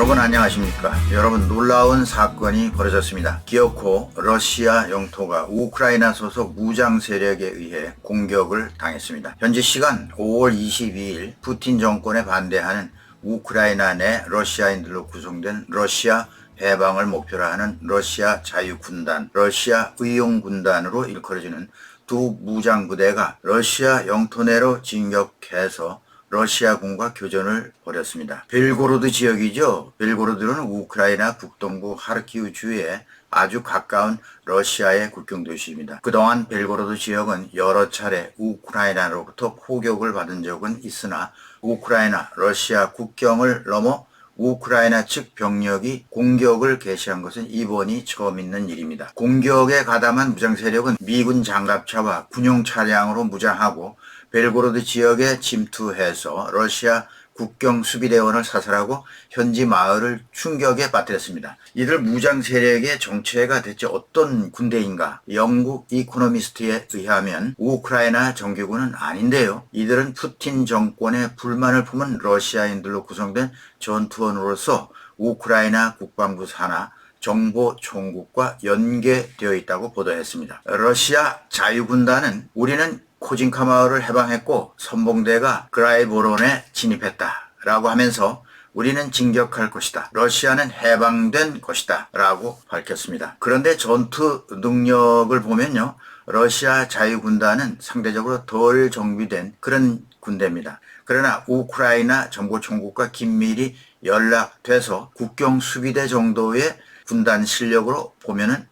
여러분 안녕하십니까? 여러분 놀라운 사건이 벌어졌습니다. 기어코 러시아 영토가 우크라이나 소속 무장 세력에 의해 공격을 당했습니다. 현지 시간 5월 22일 푸틴 정권에 반대하는 우크라이나 내 러시아인들로 구성된 러시아 해방을 목표로 하는 러시아 자유군단, 러시아 의용군단으로 일컬어지는 두 무장부대가 러시아 영토 내로 진격해서 러시아군과 교전을 벌였습니다. 벨고로드 지역이죠. 벨고로드는 우크라이나 북동부 하르키우 주에 아주 가까운 러시아의 국경 도시입니다. 그동안 벨고로드 지역은 여러 차례 우크라이나로부터 포격을 받은 적은 있으나 우크라이나 러시아 국경을 넘어 우크라이나 측 병력이 공격을 개시한 것은 이번이 처음 있는 일입니다. 공격에 가담한 무장 세력은 미군 장갑차와 군용 차량으로 무장하고 벨고로드 지역에 침투해서 러시아 국경 수비대원을 사살하고 현지 마을을 충격에 빠뜨렸습니다. 이들 무장 세력의 정체가 대체 어떤 군대인가? 영국 이코노미스트에 의하면 우크라이나 정규군은 아닌데요. 이들은 푸틴 정권에 불만을 품은 러시아인들로 구성된 전투원으로서 우크라이나 국방부 산하 정보총국과 연계되어 있다고 보도했습니다. 러시아 자유군단은 우리는 코진카 마을을 해방했고 선봉대가 그라이보론에 진입했다 라고 하면서 우리는 진격할 것이다. 러시아는 해방된 것이다 라고 밝혔습니다. 그런데 전투 능력을 보면요. 러시아 자유군단은 상대적으로 덜 정비된 그런 군대입니다. 그러나 우크라이나 정보총국과 긴밀히 연락돼서 국경 수비대 정도의 군단 실력으로 보면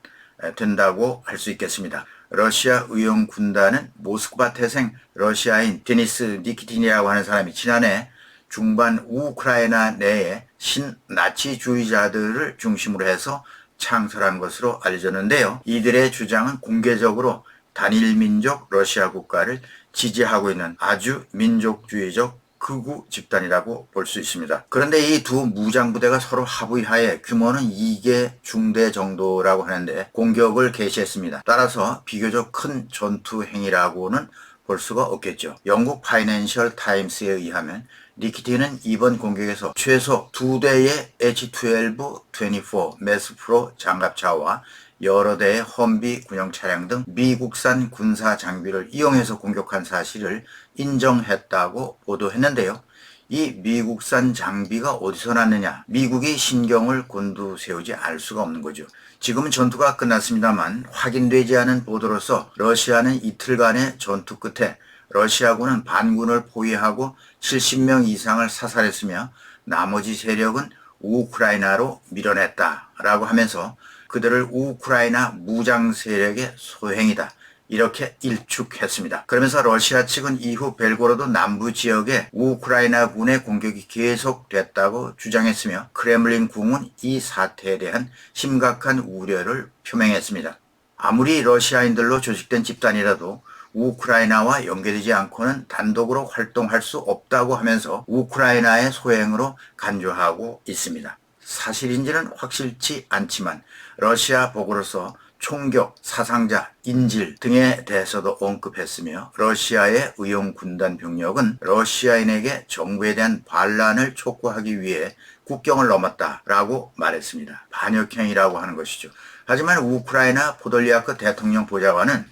된다고 할 수 있겠습니다. 러시아 의용군단은 모스크바 태생 러시아인 데니스 니키틴이라고 하는 사람이 지난해 중반 우크라이나 내에 신나치주의자들을 중심으로 해서 창설한 것으로 알려졌는데요. 이들의 주장은 공개적으로 단일민족 러시아 국가를 지지하고 있는 아주 민족주의적 극우 집단이라고 볼 수 있습니다. 그런데 이 두 무장부대가 서로 합의하에 규모는 2개 중대 정도라고 하는데 공격을 개시했습니다. 따라서 비교적 큰 전투 행위라고는 볼 수가 없겠죠. 영국 파이낸셜 타임스에 의하면 니키틴은 이번 공격에서 최소 2대의 H-12-24 메스프로 장갑차와 여러 대의 험비 군용 차량 등 미국산 군사 장비를 이용해서 공격한 사실을 인정했다고 보도했는데요. 이 미국산 장비가 어디서 났느냐? 미국이 신경을 곤두세우지 알 수가 없는 거죠. 지금은 전투가 끝났습니다만 확인되지 않은 보도로서 러시아는 이틀간의 전투 끝에 러시아군은 반군을 포위하고 70명 이상을 사살했으며 나머지 세력은 우크라이나로 밀어냈다라고 하면서 그들을 우크라이나 무장 세력의 소행이다. 이렇게 일축했습니다. 그러면서 러시아 측은 이후 벨고로드 남부 지역에 우크라이나 군의 공격이 계속됐다고 주장했으며 크렘린궁은 이 사태에 대한 심각한 우려를 표명했습니다. 아무리 러시아인들로 조직된 집단이라도 우크라이나와 연계되지 않고는 단독으로 활동할 수 없다고 하면서 우크라이나의 소행으로 간주하고 있습니다. 사실인지는 확실치 않지만 러시아 복으로서 총격, 사상자, 인질 등에 대해서도 언급했으며 러시아의 의용군단 병력은 러시아인에게 정부에 대한 반란을 촉구하기 위해 국경을 넘었다라고 말했습니다. 반역행위라고 하는 것이죠. 하지만 우크라이나 포돌리아크 대통령 보좌관은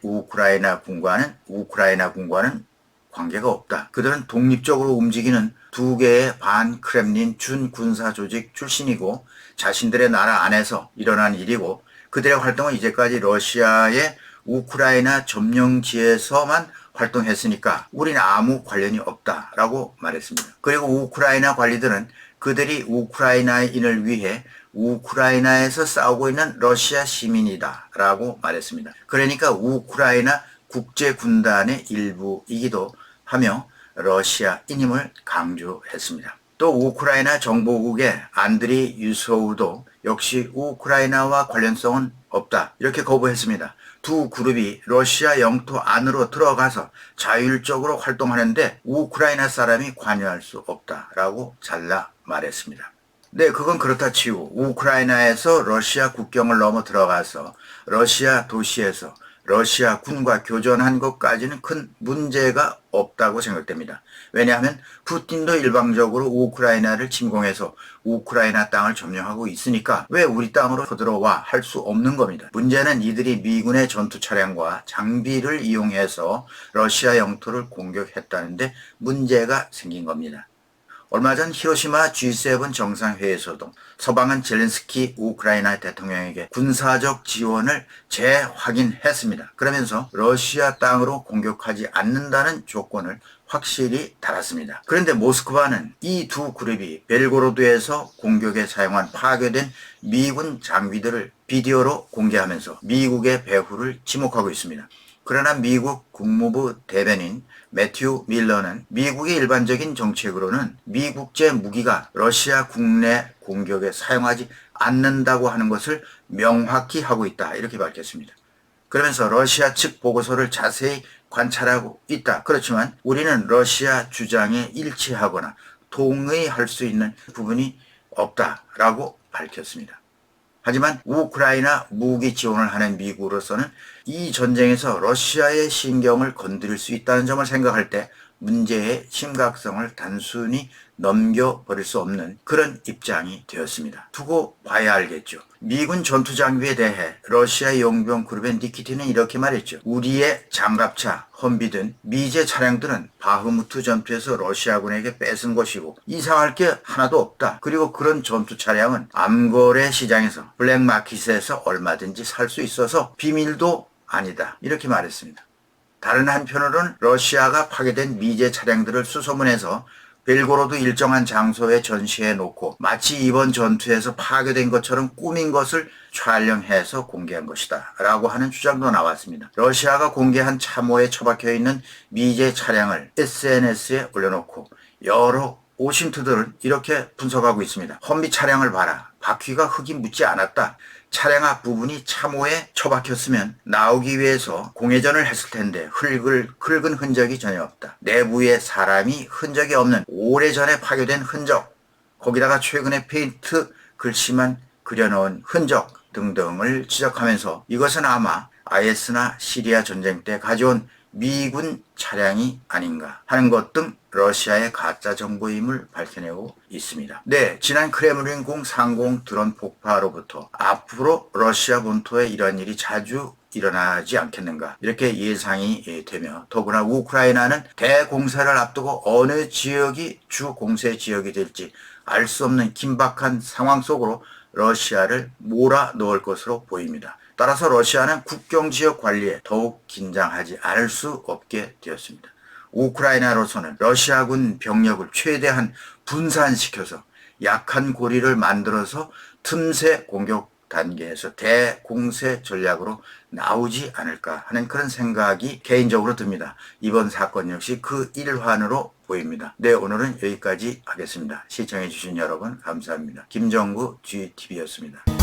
우크라이나 군과는 관계가 없다. 그들은 독립적으로 움직이는 두 개의 반크렘린 준군사 조직 출신이고 자신들의 나라 안에서 일어난 일이고 그들의 활동은 이제까지 러시아의 우크라이나 점령지에서만 활동했으니까 우리는 아무 관련이 없다라고 말했습니다. 그리고 우크라이나 관리들은 그들이 우크라이나인을 위해 우크라이나에서 싸우고 있는 러시아 시민이다 라고 말했습니다. 그러니까 우크라이나 국제군단의 일부이기도 하며 러시아인임을 강조했습니다. 또 우크라이나 정보국의 안드리 유소우도 역시 우크라이나와 관련성은 없다 이렇게 거부했습니다. 두 그룹이 러시아 영토 안으로 들어가서 자율적으로 활동하는데 우크라이나 사람이 관여할 수 없다라고 잘라 말했습니다. 네, 그건 그렇다 치고 우크라이나에서 러시아 국경을 넘어 들어가서 러시아 도시에서 러시아 군과 교전한 것까지는 큰 문제가 없다고 생각됩니다. 왜냐하면 푸틴도 일방적으로 우크라이나를 침공해서 우크라이나 땅을 점령하고 있으니까 왜 우리 땅으로 쳐들어와 할 수 없는 겁니다. 문제는 이들이 미군의 전투 차량과 장비를 이용해서 러시아 영토를 공격했다는데 문제가 생긴 겁니다. 얼마 전 히로시마 G7 정상회의에서도 서방은 젤렌스키 우크라이나 대통령에게 군사적 지원을 재확인했습니다. 그러면서 러시아 땅으로 공격하지 않는다는 조건을 확실히 달았습니다. 그런데 모스크바는 이 두 그룹이 벨고로드에서 공격에 사용한 파괴된 미군 장비들을 비디오로 공개하면서 미국의 배후를 지목하고 있습니다. 그러나 미국 국무부 대변인 매튜 밀러는 미국의 일반적인 정책으로는 미국제 무기가 러시아 국내 공격에 사용하지 않는다고 하는 것을 명확히 하고 있다, 이렇게 밝혔습니다. 그러면서 러시아 측 보고서를 자세히 관찰하고 있다. 그렇지만 우리는 러시아 주장에 일치하거나 동의할 수 있는 부분이 없다라고 밝혔습니다. 하지만 우크라이나 무기 지원을 하는 미국으로서는 이 전쟁에서 러시아의 신경을 건드릴 수 있다는 점을 생각할 때 문제의 심각성을 단순히 넘겨버릴 수 없는 그런 입장이 되었습니다. 두고 봐야 알겠죠. 미군 전투 장비에 대해 러시아 용병 그룹의 니키틴은 이렇게 말했죠. 우리의 장갑차, 험비 등 미제 차량들은 바흐무트 전투에서 러시아군에게 뺏은 것이고 이상할 게 하나도 없다. 그리고 그런 전투 차량은 암거래 시장에서 블랙마켓에서 얼마든지 살 수 있어서 비밀도 아니다. 이렇게 말했습니다. 다른 한편으로는 러시아가 파괴된 미제 차량들을 수소문해서 벨고로드 일정한 장소에 전시해 놓고 마치 이번 전투에서 파괴된 것처럼 꾸민 것을 촬영해서 공개한 것이다 라고 하는 주장도 나왔습니다. 러시아가 공개한 참호에 처박혀 있는 미제 차량을 SNS에 올려놓고 여러 오신트들은 이렇게 분석하고 있습니다. 험비 차량을 봐라. 바퀴가 흙이 묻지 않았다. 차량 앞 부분이 참호에 처박혔으면 나오기 위해서 공회전을 했을 텐데 긁은 흔적이 전혀 없다. 내부에 사람이 흔적이 없는 오래전에 파괴된 흔적, 거기다가 최근에 페인트 글씨만 그려놓은 흔적 등등을 지적하면서 이것은 아마 IS나 시리아 전쟁 때 가져온 미군 차량이 아닌가 하는 것 등 러시아의 가짜 정보임을 밝혀내고 있습니다. 네, 지난 크레므린궁 상공 드론 폭파로부터 앞으로 러시아 본토에 이런 일이 자주 일어나지 않겠는가 이렇게 예상이 되며 더구나 우크라이나는 대공사를 앞두고 어느 지역이 주 공세 지역이 될지 알 수 없는 긴박한 상황 속으로 러시아를 몰아넣을 것으로 보입니다. 따라서 러시아는 국경지역 관리에 더욱 긴장하지 않을 수 없게 되었습니다. 우크라이나로서는 러시아군 병력을 최대한 분산시켜서 약한 고리를 만들어서 틈새 공격 단계에서 대공세 전략으로 나오지 않을까 하는 그런 생각이 개인적으로 듭니다. 이번 사건 역시 그 일환으로 보입니다. 네, 오늘은 여기까지 하겠습니다. 시청해주신 여러분 감사합니다. 김정구 GTV였습니다.